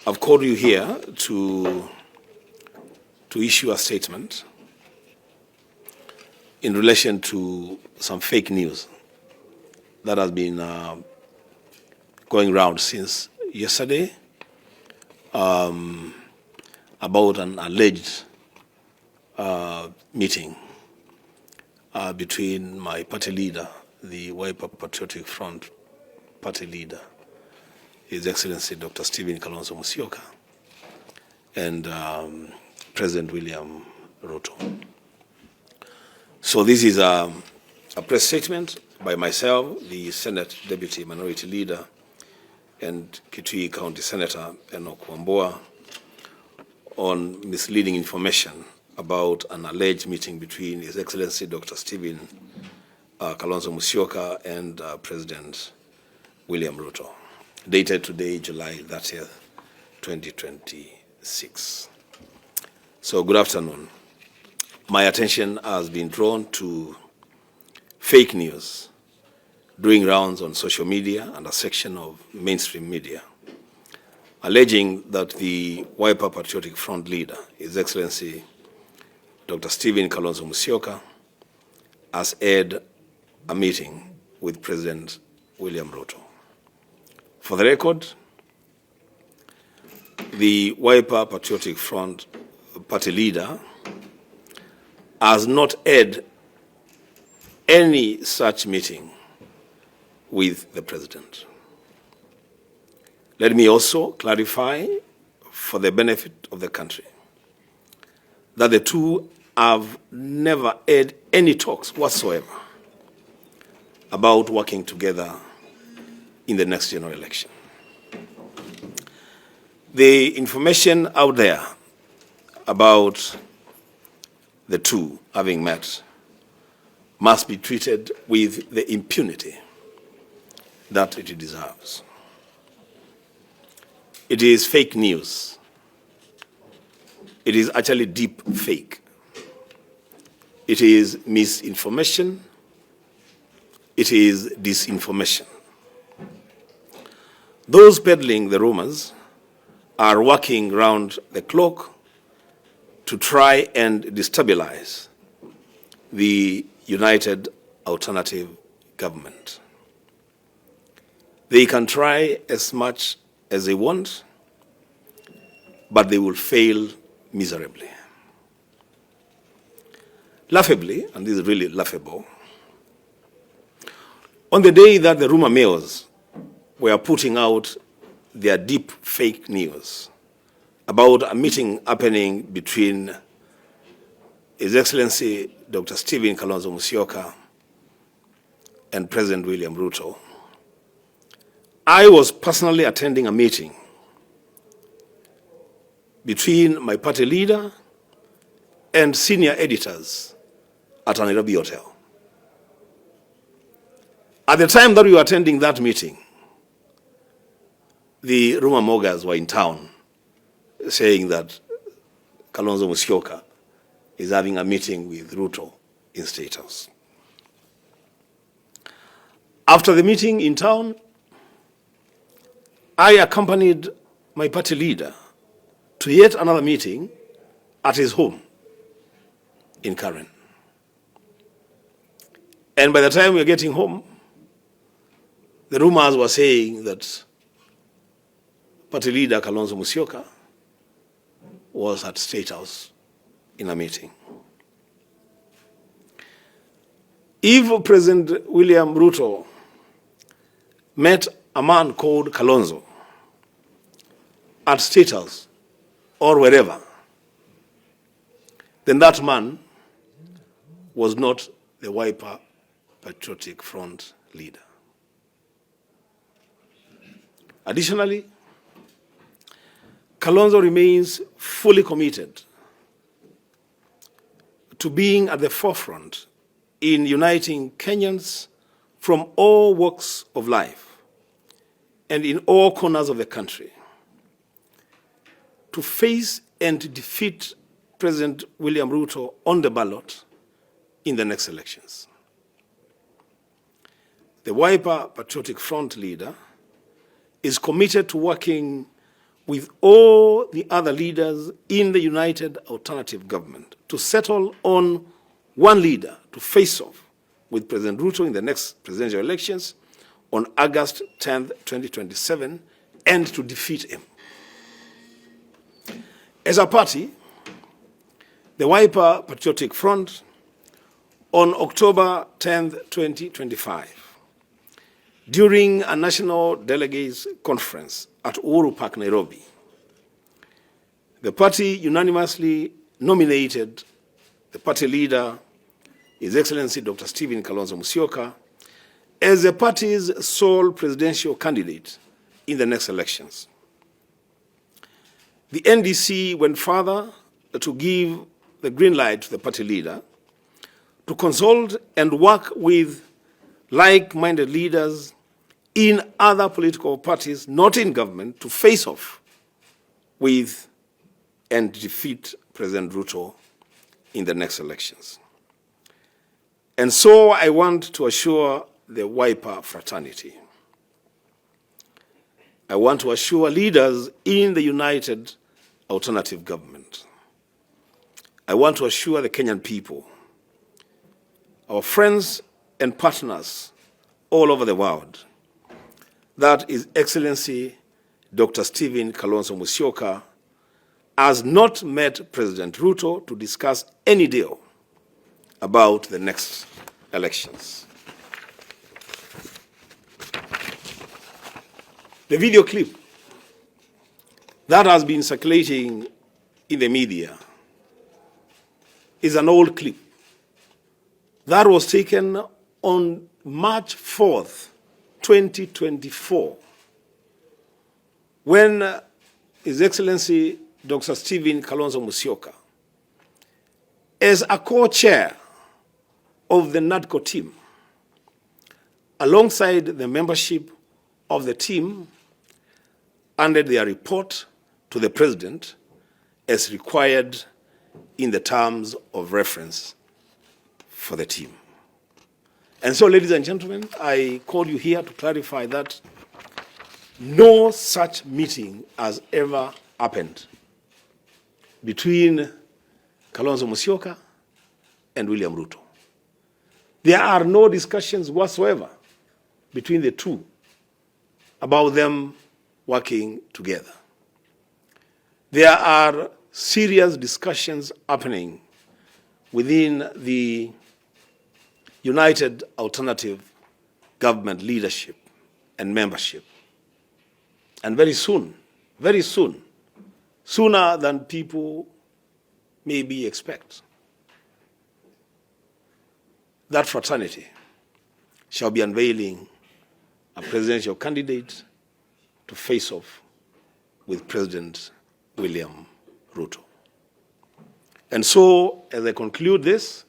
I've called you here to issue a statement in relation to some fake news that has been going around since yesterday about an alleged meeting between my party leader, the Wiper Patriotic Front party leader, His Excellency Dr. Kalonzo Musyoka, and President William Ruto. So this is a press statement by myself, the Senate Deputy Minority Leader, and Kitui County Senator Enoch Wamboa, on misleading information about an alleged meeting between His Excellency Dr. Kalonzo Musyoka and President William Ruto, dated today, July 30th, 2026. So good afternoon. My attention has been drawn to fake news doing rounds on social media and a section of mainstream media, alleging that the Wiper Patriotic Front leader, His Excellency Dr. Kalonzo Musyoka, has aired a meeting with President William Ruto. For the record, the Wiper Patriotic Front party leader has not aired any such meeting with the president. Let me also clarify, for the benefit of the country, that the two have never had any talks whatsoever about working together in the next general election. The information out there about the two having met must be treated with the impunity that it deserves. It is fake news. It is actually deep fake. It is misinformation. It is disinformation. Those peddling the rumors are working round the clock to try and destabilize the United Alternative Government. They can try as much as they want, but they will fail miserably. Laughably, and this is really laughable, on the day that the rumor mills were putting out their deep fake news about a meeting happening between His Excellency Dr. Kalonzo Musyoka and President William Ruto, I was personally attending a meeting between my party leader and senior editors at a Nairobi hotel. At the time that we were attending that meeting, the rumor mongers were in town saying that Kalonzo Musyoka is having a meeting with Ruto in State House. After the meeting in town, I accompanied my party leader to yet another meeting at his home in Karen. And by the time we were getting home, the rumors were saying that party leader Kalonzo Musyoka was at State House in a meeting. If President William Ruto met a man called Kalonzo at State House or wherever, then that man was not the Wiper Patriotic Front leader. Additionally, Kalonzo remains fully committed to being at the forefront in uniting Kenyans from all walks of life and in all corners of the country to face and to defeat President William Ruto on the ballot in the next elections. The Wiper Patriotic Front leader is committed to working with all the other leaders in the United Alternative Government to settle on one leader to face off with President Ruto in the next presidential elections on August 10th, 2027, and to defeat him. As a party, the Wiper Patriotic Front, on October 10th, 2025, during a national delegates conference at Uhuru Park, Nairobi, the party unanimously nominated the party leader, His Excellency Dr. Kalonzo Musyoka, as the party's sole presidential candidate in the next elections. The NDC went further to give the green light to the party leader to consult and work with like-minded leaders in other political parties not in government to face off with and defeat President Ruto in the next elections. And so I want to assure the Wiper fraternity, I want to assure leaders in the United Alternative Government, I want to assure the Kenyan people, our friends and partners all over the world, that His Excellency Dr. Kalonzo Musyoka has not met President Ruto to discuss any deal about the next elections. The video clip that has been circulating in the media is an old clip that was taken on March 4th, 2024, when His Excellency Dr. Kalonzo Musyoka, as a co-chair of the NADCO team, alongside the membership of the team, handed their report to the President as required in the terms of reference for the team. And so, ladies and gentlemen, I call you here to clarify that no such meeting has ever happened between Kalonzo Musyoka and William Ruto. There are no discussions whatsoever between the two about them working together. There are serious discussions happening within the United Alternative Government leadership and membership. And very soon, sooner than people maybe expect, that fraternity shall be unveiling a presidential candidate to face off with President William Ruto. And so, as I conclude this,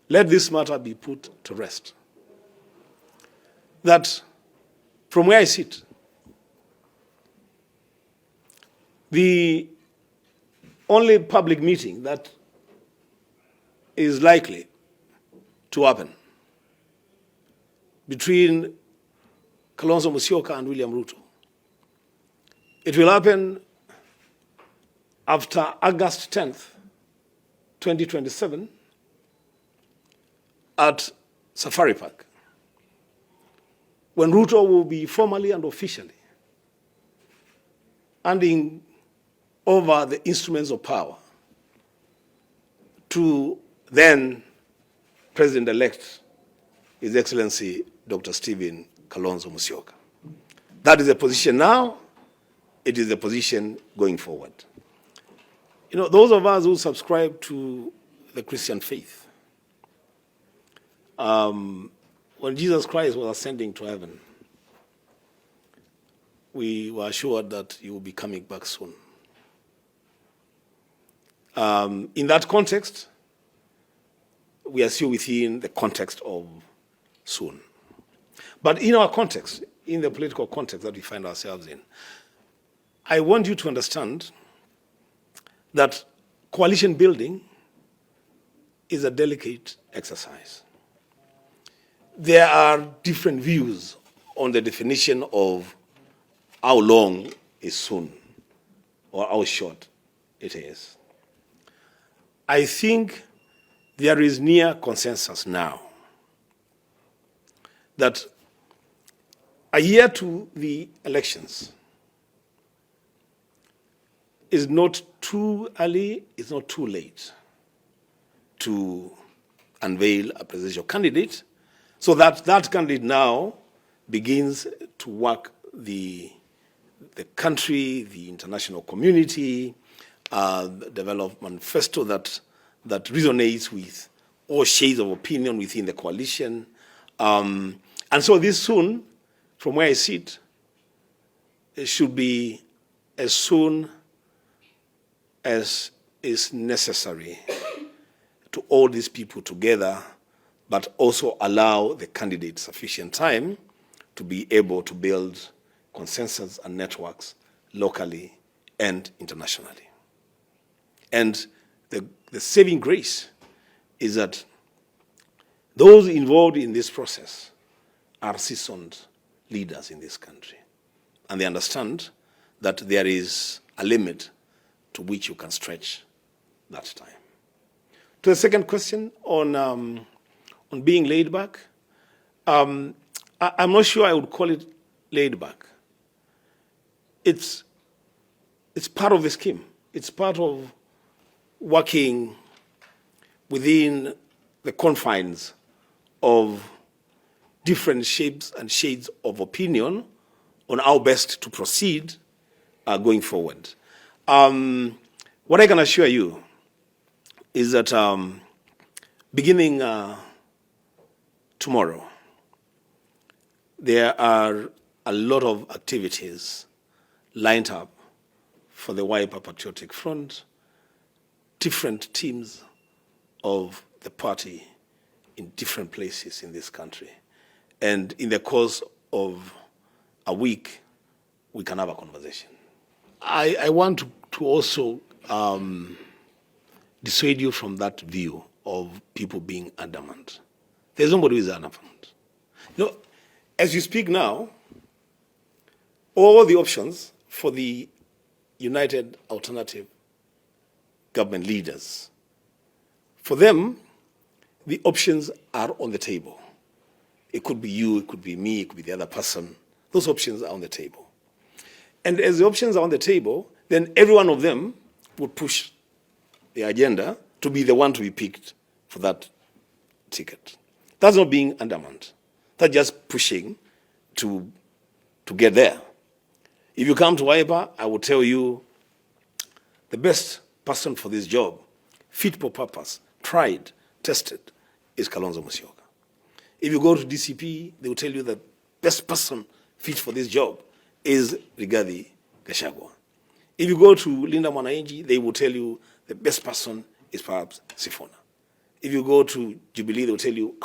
let this matter be put to rest. That from where I sit, the only public meeting that is likely to happen between Kalonzo Musyoka and William Ruto, it will happen after August 10th, 2027, at Safari Park, when Ruto will be formally and officially handing over the instruments of power to then President-elect, His Excellency Dr. Kalonzo Musyoka. That is the position now. It is the position going forward. You know, those of us who subscribe to the Christian faith, when Jesus Christ was ascending to heaven, we were assured that he will be coming back soon. In that context, we are still within the context of soon. But in our context, in the political context that we find ourselves in, I want you to understand that coalition building is a delicate exercise. There are different views on the definition of how long is soon or how short it is. I think there is near consensus now that a year to the elections is not too early, it's not too late to unveil a presidential candidate, so that that candidate now begins to work the country, the international community, develop a manifesto that resonates with all shades of opinion within the coalition. And so this soon, from where I sit, it should be as soon as is necessary to all these people together, but also allow the candidate sufficient time to be able to build consensus and networks locally and internationally. And the saving grace is that those involved in this process are seasoned leaders in this country. And they understand that there is a limit to which you can stretch that time. To the second question on being laid back, I'm not sure I would call it laid back. It's part of the scheme. It's part of working within the confines of different shapes and shades of opinion on how best to proceed going forward. What I can assure you is that beginning tomorrow, there are a lot of activities lined up for the Wiper Patriotic Front, different teams of the party in different places in this country. And in the course of a week, we can have a conversation. I want to also dissuade you from that view of people being adamant. There's nobody who is adamant. You know, as you speak now, all the options for the United Alternative Government leaders, for them, the options are on the table. It could be you, it could be me, it could be the other person. Those options are on the table. And as the options are on the table, then every one of them would push the agenda to be the one to be picked for that ticket. That's not being adamant. That's just pushing to get there. If you come to Wiper, I will tell you the best person for this job, fit for purpose, tried, tested, is Kalonzo Musyoka. If you go to DCP, they will tell you the best person fit for this job is Rigathi Gachagua. If you go to Linda Mwananchi, they will tell you the best person is perhaps Sifuna. If you go to Jubilee, they will tell you,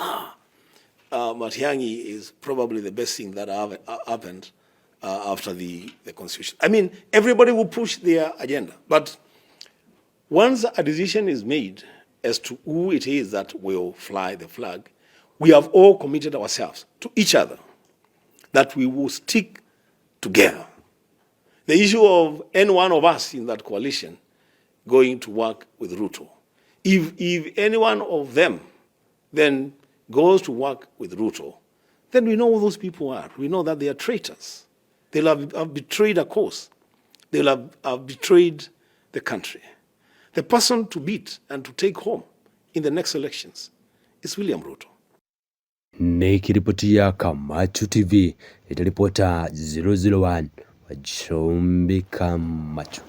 Matiang'i is probably the best thing that happened after the Constitution. I mean, everybody will push their agenda. But once a decision is made as to who it is that will fly the flag, we have all committed ourselves to each other that we will stick together. The issue of any one of us in that coalition going to work with Ruto, if any one of them then goes to work with Ruto, then we know who those people are. We know that they are traitors. They'll have betrayed a cause. They'll have betrayed the country. The person to beat and to take home in the next elections is William Ruto. Nikiripotia Kamachu TV, itaripota 001 wa Chumbi Kamachu.